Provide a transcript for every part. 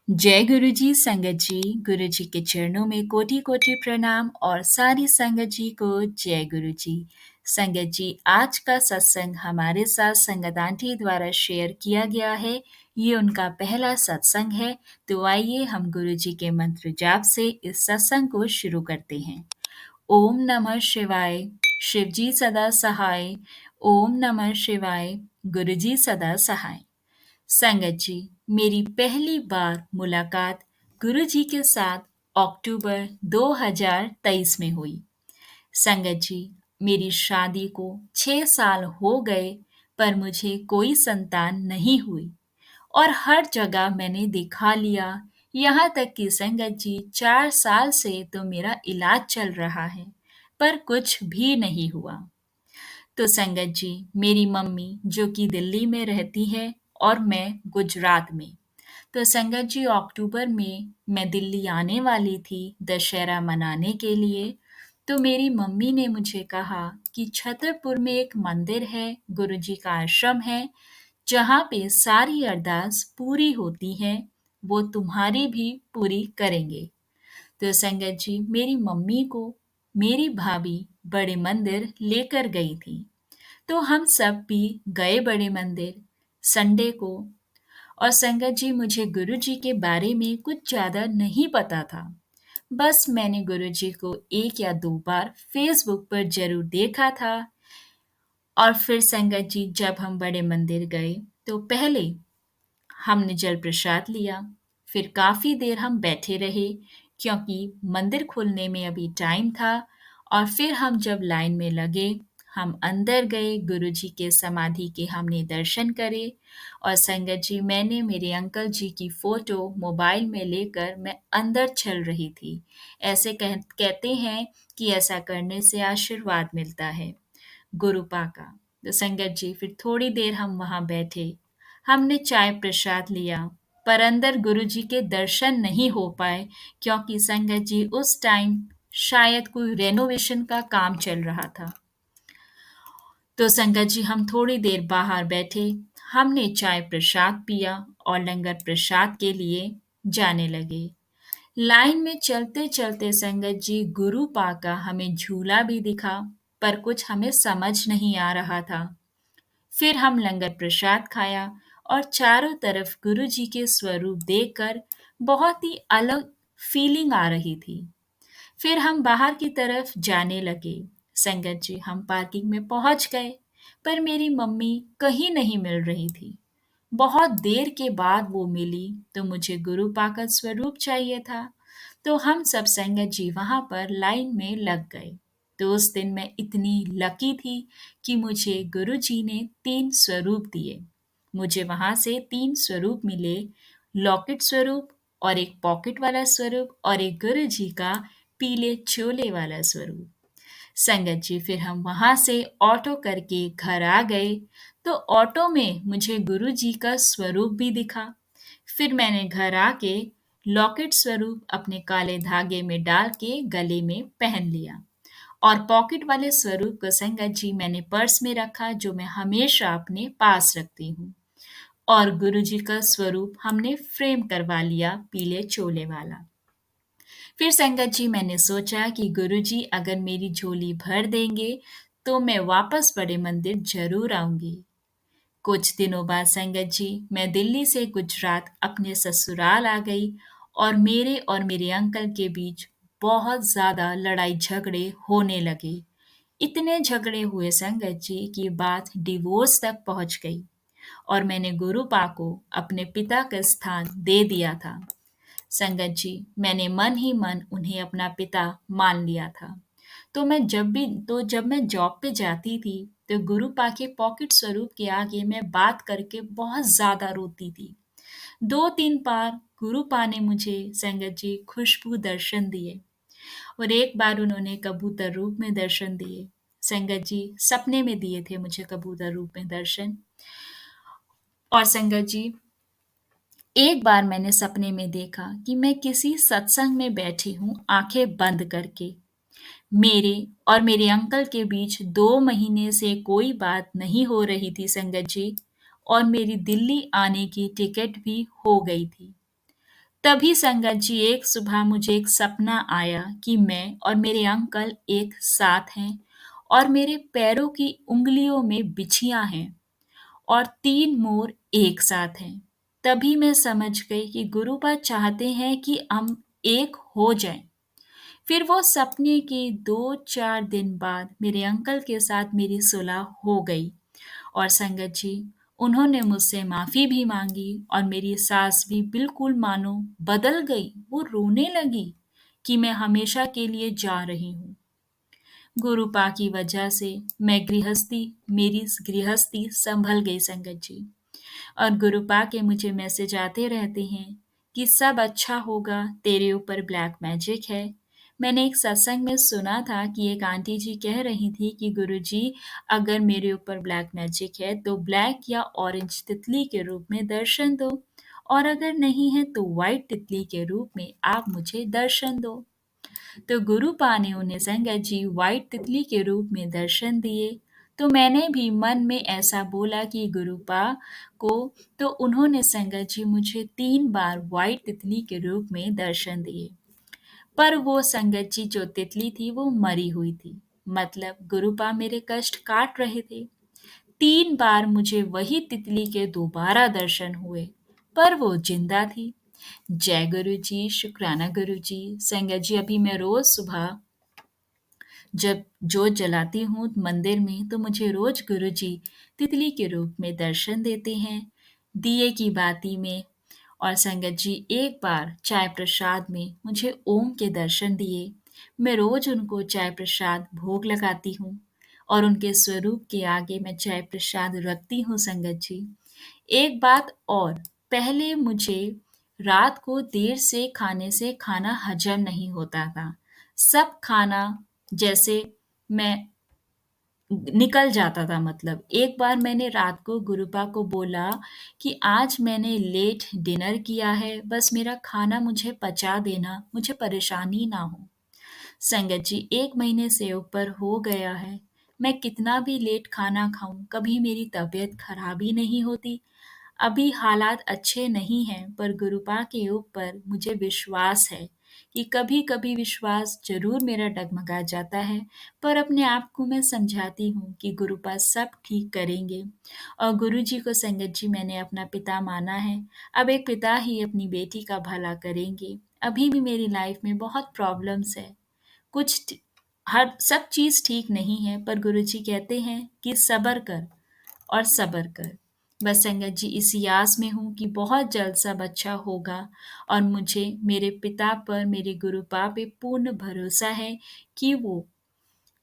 जय गुरु जी, संगत जी। गुरु जी के चरणों में कोटि कोटि प्रणाम और सारी संगत जी को जय गुरु जी। संगत जी, आज का सत्संग हमारे साथ संगत आंटी द्वारा शेयर किया गया है। ये उनका पहला सत्संग है, तो आइए हम गुरु जी के मंत्र जाप से इस सत्संग को शुरू करते हैं। ओम नमः शिवाय, शिव जी सदा सहाय। ओम नमः शिवाय, गुरु जी सदा सहाय। संगत जी, मेरी पहली बार मुलाकात गुरु जी के साथ अक्टूबर 2023 में हुई। संगत जी, मेरी शादी को 6 साल हो गए, पर मुझे कोई संतान नहीं हुई और हर जगह मैंने दिखा लिया। यहाँ तक कि संगत जी, 4 साल से तो मेरा इलाज चल रहा है, पर कुछ भी नहीं हुआ। तो संगत जी, मेरी मम्मी जो कि दिल्ली में रहती है और मैं गुजरात में। तो संगत जी, अक्टूबर में मैं दिल्ली आने वाली थी दशहरा मनाने के लिए। तो मेरी मम्मी ने मुझे कहा कि छतरपुर में एक मंदिर है, गुरु जी का आश्रम है, जहाँ पे सारी अरदास पूरी होती है, वो तुम्हारी भी पूरी करेंगे। तो संगत जी, मेरी मम्मी को मेरी भाभी बड़े मंदिर लेकर गई थी। तो हम सब भी गए बड़े मंदिर संडे को। और संगत जी, मुझे गुरु जी के बारे में कुछ ज़्यादा नहीं पता था। बस मैंने गुरु जी को 1 या 2 बार फेसबुक पर ज़रूर देखा था। और फिर संगत जी, जब हम बड़े मंदिर गए, तो पहले हमने जल प्रसाद लिया। फिर काफ़ी देर हम बैठे रहे, क्योंकि मंदिर खुलने में अभी टाइम था। और फिर हम जब लाइन में लगे, हम अंदर गए, गुरु जी के समाधि के हमने दर्शन करे। और संगत जी, मैंने मेरे अंकल जी की फ़ोटो मोबाइल में लेकर मैं अंदर चल रही थी। ऐसे कहते हैं कि ऐसा करने से आशीर्वाद मिलता है गुरुपा का। तो संगत जी, फिर थोड़ी देर हम वहाँ बैठे, हमने चाय प्रसाद लिया, पर अंदर गुरु जी के दर्शन नहीं हो पाए, क्योंकि संगत जी उस टाइम शायद कोई रेनोवेशन का काम चल रहा था। तो संगत जी, हम थोड़ी देर बाहर बैठे, हमने चाय प्रसाद पिया और लंगर प्रसाद के लिए जाने लगे। लाइन में चलते चलते संगत जी, गुरु पाका हमें झूला भी दिखा, पर कुछ हमें समझ नहीं आ रहा था। फिर हम लंगर प्रसाद खाया और चारों तरफ गुरु जी के स्वरूप देखकर बहुत ही अलग फीलिंग आ रही थी। फिर हम बाहर की तरफ जाने लगे। संगत जी, हम पार्किंग में पहुंच गए, पर मेरी मम्मी कहीं नहीं मिल रही थी। बहुत देर के बाद वो मिली, तो मुझे गुरु पाका स्वरूप चाहिए था। तो हम सब संगत जी वहाँ पर लाइन में लग गए। तो उस दिन मैं इतनी लकी थी कि मुझे गुरु जी ने 3 स्वरूप दिए। मुझे वहाँ से 3 स्वरूप मिले, लॉकेट स्वरूप और एक पॉकेट वाला स्वरूप और एक गुरु जी का पीले चोले वाला स्वरूप। संगत जी, फिर हम वहाँ से ऑटो करके घर आ गए। तो ऑटो में मुझे गुरु जी का स्वरूप भी दिखा। फिर मैंने घर आके लॉकेट स्वरूप अपने काले धागे में डाल के गले में पहन लिया और पॉकेट वाले स्वरूप को संगत जी मैंने पर्स में रखा, जो मैं हमेशा अपने पास रखती हूँ। और गुरु जी का स्वरूप हमने फ्रेम करवा लिया, पीले चोले वाला। फिर संगत जी, मैंने सोचा कि गुरु जी अगर मेरी झोली भर देंगे, तो मैं वापस बड़े मंदिर जरूर आऊंगी। कुछ दिनों बाद संगत जी, मैं दिल्ली से गुजरात अपने ससुराल आ गई और मेरे अंकल के बीच बहुत ज़्यादा लड़ाई झगड़े होने लगे। इतने झगड़े हुए संगत जी कि बात डिवोर्स तक पहुंच गई और मैंने गुरुपा को अपने पिता का स्थान दे दिया था। संगत जी, मैंने मन ही मन उन्हें अपना पिता मान लिया था। जब मैं जॉब पे जाती थी, तो गुरुपा के पॉकेट स्वरूप के आगे मैं बात करके बहुत ज़्यादा रोती थी। 2-3 बार गुरुपा ने मुझे संगत जी खुशबू दर्शन दिए और एक बार उन्होंने कबूतर रूप में दर्शन दिए। संगत जी, सपने में दिए थे मुझे कबूतर रूप में दर्शन। और संगत जी, एक बार मैंने सपने में देखा कि मैं किसी सत्संग में बैठी हूँ आंखें बंद करके। मेरे और मेरे अंकल के बीच 2 महीने से कोई बात नहीं हो रही थी संगत जी, और मेरी दिल्ली आने की टिकट भी हो गई थी। तभी संगत जी एक सुबह मुझे एक सपना आया कि मैं और मेरे अंकल एक साथ हैं और मेरे पैरों की उंगलियों में बिछियां हैं और 3 मोर एक साथ हैं। तभी मैं समझ गई कि गुरुपा चाहते हैं कि हम एक हो जाएं। फिर वो सपने के 2-4 दिन बाद मेरे अंकल के साथ मेरी सुलह हो गई और संगत जी, उन्होंने मुझसे माफ़ी भी माँगी और मेरी सास भी बिल्कुल मानो बदल गई। वो रोने लगी कि मैं हमेशा के लिए जा रही हूँ। गुरुपा की वजह से मेरी गृहस्थी संभल गई संगत जी। और गुरुपा के मुझे मैसेज आते रहते हैं कि सब अच्छा होगा, तेरे ऊपर ब्लैक मैजिक है। मैंने एक सत्संग में सुना था कि एक आंटी जी कह रही थी कि गुरुजी, अगर मेरे ऊपर ब्लैक मैजिक है तो ब्लैक या ऑरेंज तितली के रूप में दर्शन दो, और अगर नहीं है तो व्हाइट तितली के रूप में आप मुझे दर्शन दो। तो गुरुपा ने उन्हें संगत जी व्हाइट तितली के रूप में दर्शन दिए। तो मैंने भी मन में ऐसा बोला कि गुरुपा को, तो उन्होंने संगत जी मुझे 3 बार व्हाइट तितली के रूप में दर्शन दिए। पर वो संगत जी जो तितली थी वो मरी हुई थी। मतलब गुरुपा मेरे कष्ट काट रहे थे। 3 बार मुझे वही तितली के दोबारा दर्शन हुए, पर वो जिंदा थी। जय गुरु जी, शुक्राना गुरु जी। संगत जी, अभी मैं रोज सुबह जब जोत जलाती हूँ मंदिर में तो मुझे रोज गुरुजी तितली के रूप में दर्शन देते हैं, दिए की बाती में। और संगत जी एक बार चाय प्रसाद में मुझे ओम के दर्शन दिए। मैं रोज उनको चाय प्रसाद भोग लगाती हूँ और उनके स्वरूप के आगे मैं चाय प्रसाद रखती हूँ संगत जी। एक बात और, पहले मुझे रात को देर से खाने से खाना हजम नहीं होता था। सब खाना जैसे मैं निकल जाता था, मतलब एक बार मैंने रात को गुरुपा को बोला कि आज मैंने लेट डिनर किया है, बस मेरा खाना मुझे पचा देना, मुझे परेशानी ना हो। संगत जी 1 महीने से ऊपर हो गया है। मैं कितना भी लेट खाना खाऊं, कभी मेरी तबीयत खराब ही नहीं होती। अभी हालात अच्छे नहीं हैं, पर गुरुपा के ऊपर मुझे विश्वास है कि कभी-कभी विश्वास ज़रूर मेरा डगमगा जाता है, पर अपने आप को मैं समझाती हूँ कि गुरुपा सब ठीक करेंगे। और गुरुजी को संगत जी मैंने अपना पिता माना है। अब एक पिता ही अपनी बेटी का भला करेंगे। अभी भी मेरी लाइफ में बहुत प्रॉब्लम्स है। कुछ ट हर सब चीज़ ठीक नहीं है, पर गुरुजी कहते हैं कि सब्र कर और सब्र कर। बस संगत जी इसी आस में हूँ कि बहुत जल्द सब अच्छा होगा और मुझे मेरे पिता पर, मेरे गुरुपा पे पूर्ण भरोसा है कि वो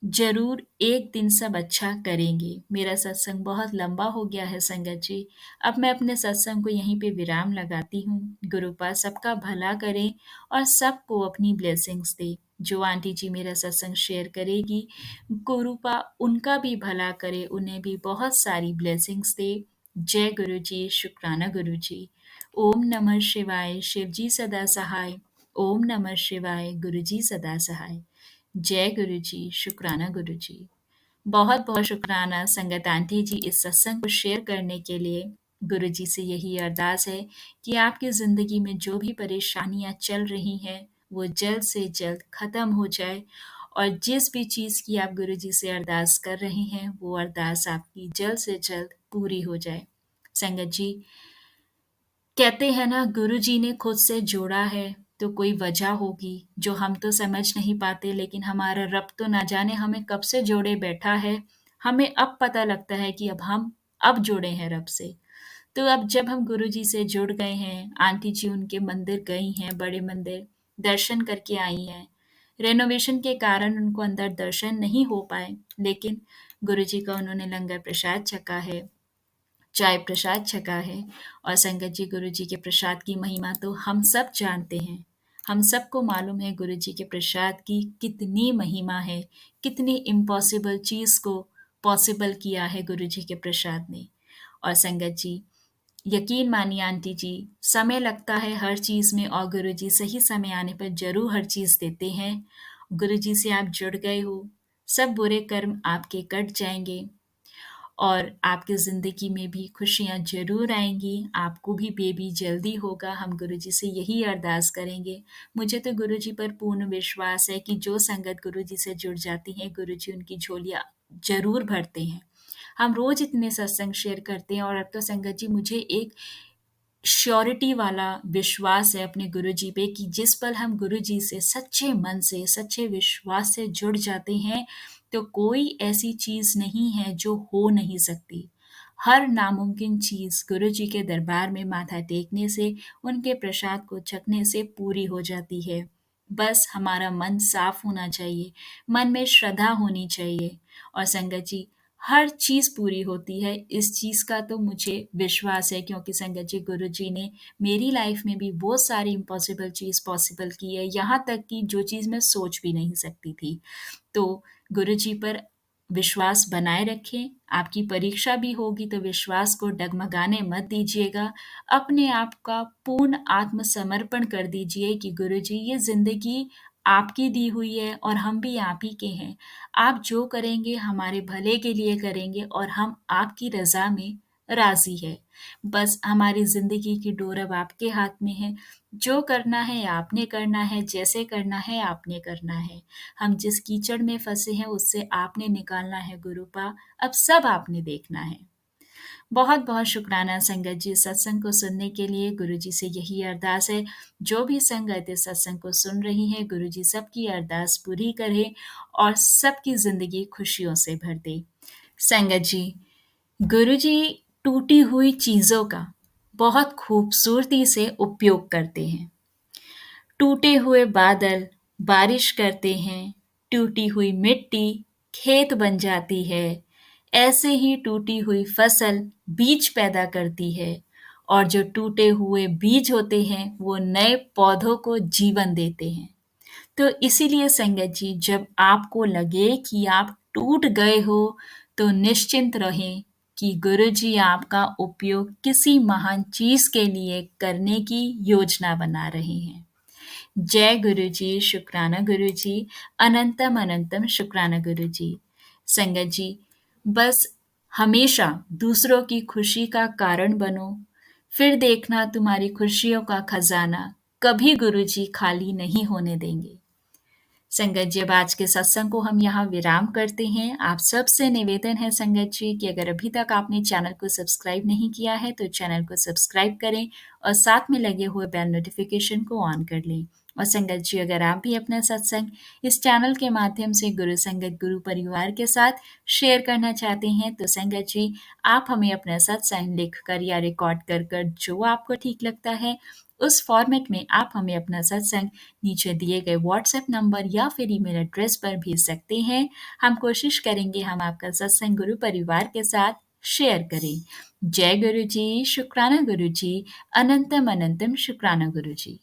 ज़रूर एक दिन सब अच्छा करेंगे। मेरा सत्संग बहुत लंबा हो गया है संगत जी। अब मैं अपने सत्संग को यहीं पे विराम लगाती हूँ। गुरुपा सबका भला करे और सबको अपनी ब्लेसिंग्स दे। जो आंटी जी मेरा सत्संग शेयर करेगी, गुरुपा उनका भी भला करे, उन्हें भी बहुत सारी ब्लेसिंग्स दे। जय गुरु जी, शुक्राना गुरु जी। ओम नमः शिवाय, शिव जी सदा सहाय। ओम नमः शिवाय, गुरु जी सदा सहाय। जय गुरु जी, शुक्राना गुरु जी। बहुत बहुत शुक्राना संगत आंटी जी इस सत्संग को शेयर करने के लिए। गुरु जी से यही अरदास है कि आपकी ज़िंदगी में जो भी परेशानियां चल रही हैं वो जल्द से जल्द ख़त्म हो जाए, और जिस भी चीज़ की आप गुरु जी से अरदास कर रहे हैं वो अरदास आपकी जल्द से जल्द पूरी हो जाए। संगत जी, कहते हैं ना, गुरु जी ने खुद से जोड़ा है तो कोई वजह होगी जो हम तो समझ नहीं पाते, लेकिन हमारा रब तो ना जाने हमें कब से जोड़े बैठा है। हमें अब पता लगता है कि हम अब जुड़े हैं रब से। तो अब जब हम गुरु जी से जुड़ गए हैं, आंटी जी उनके मंदिर गई हैं, बड़े मंदिर दर्शन करके आई हैं। रेनोवेशन के कारण उनको अंदर दर्शन नहीं हो पाए, लेकिन गुरु जी का उन्होंने लंगर प्रसाद छका है, चाय प्रसाद छका है। और संगत जी गुरु जी के प्रसाद की महिमा तो हम सब जानते हैं। हम सबको मालूम है गुरु जी के प्रसाद की कितनी महिमा है, कितनी इम्पॉसिबल चीज़ को पॉसिबल किया है गुरु जी के प्रसाद ने। और संगत जी, यकीन मानिए आंटी जी, समय लगता है हर चीज़ में और गुरु जी सही समय आने पर ज़रूर हर चीज़ देते हैं। गुरु जी से आप जुड़ गए हो, सब बुरे कर्म आपके कट जाएँगे और आपकी ज़िंदगी में भी खुशियाँ ज़रूर आएँगी, आपको भी बेबी जल्दी होगा, हम गुरुजी से यही अरदास करेंगे। मुझे तो गुरुजी पर पूर्ण विश्वास है कि जो संगत गुरुजी से जुड़ जाती है, गुरुजी उनकी झोलियाँ ज़रूर भरते हैं। हम रोज़ इतने सत्संग शेयर करते हैं और अब तो संगत जी मुझे एक श्योरिटी वाला विश्वास है अपने गुरुजी पे कि जिस पल हम गुरुजी से सच्चे मन से, सच्चे विश्वास से जुड़ जाते हैं, तो कोई ऐसी चीज़ नहीं है जो हो नहीं सकती। हर नामुमकिन चीज़ गुरुजी के दरबार में माथा टेकने से, उनके प्रसाद को छकने से पूरी हो जाती है। बस हमारा मन साफ होना चाहिए, मन में श्रद्धा होनी चाहिए और संगत जी हर चीज़ पूरी होती है, इस चीज़ का तो मुझे विश्वास है क्योंकि संगत जी गुरुजी ने मेरी लाइफ़ में भी बहुत सारी इम्पॉसिबल चीज़ पॉसिबल की है, यहाँ तक कि जो चीज़ मैं सोच भी नहीं सकती थी। तो गुरुजी पर विश्वास बनाए रखें, आपकी परीक्षा भी होगी तो विश्वास को डगमगाने मत दीजिएगा। अपने आप का पूर्ण आत्मसमर्पण कर दीजिए कि गुरुजी ये ज़िंदगी आपकी दी हुई है और हम भी आप ही के हैं। आप जो करेंगे हमारे भले के लिए करेंगे और हम आपकी रज़ा में राज़ी हैं। बस हमारी ज़िंदगी की डोर अब आपके हाथ में है। जो करना है आपने करना है, जैसे करना है आपने करना है। हम जिस कीचड़ में फँसे हैं उससे आपने निकालना है गुरुपा, अब सब आपने देखना है। बहुत-बहुत शुक्राना संगत जी सत्संग को सुनने के लिए, गुरुजी से यही अरदास है, जो भी संगत इस सत्संग को सुन रही है, गुरुजी सबकी अरदास पूरी करे और सबकी ज़िंदगी खुशियों से भर दे। संगत जी, गुरुजी टूटी हुई चीज़ों का बहुत खूबसूरती से उपयोग करते हैं। टूटे हुए बादल बारिश करते हैं, टूटी हुई मिट्टी खेत बन जाती है, ऐसे ही टूटी हुई फसल बीज पैदा करती है और जो टूटे हुए बीज होते हैं वो नए पौधों को जीवन देते हैं। तो इसीलिए संगत जी जब आपको लगे कि आप टूट गए हो तो निश्चिंत रहें कि गुरुजी आपका उपयोग किसी महान चीज़ के लिए करने की योजना बना रहे हैं। जय गुरुजी, शुक्राना गुरुजी, अनंतम अनंतम शुक्राना गुरुजी। संगत जी, बस हमेशा दूसरों की खुशी का कारण बनो, फिर देखना तुम्हारी खुशियों का खजाना कभी गुरुजी खाली नहीं होने देंगे। संगत जी अब आज के सत्संग को हम यहाँ विराम करते हैं। आप सबसे निवेदन है संगत जी कि अगर अभी तक आपने चैनल को सब्सक्राइब नहीं किया है तो चैनल को सब्सक्राइब करें और साथ में लगे हुए बेल नोटिफिकेशन को ऑन कर लें। और संगत जी अगर आप भी अपना सत्संग इस चैनल के माध्यम से गुरु संगत गुरु परिवार के साथ शेयर करना चाहते हैं तो संगत जी आप हमें अपना सत्संग लिख कर या रिकॉर्ड कर कर जो आपको ठीक लगता है उस फॉर्मेट में आप हमें अपना सत्संग नीचे दिए गए व्हाट्सएप नंबर या फिर ईमेल एड्रेस पर भेज सकते हैं। हम कोशिश करेंगे हम आपका सत्संग गुरु परिवार के साथ शेयर करें। जय गुरु जी, शुक्राना गुरु जी, अनंतम अनंतम शुक्राना गुरु जी।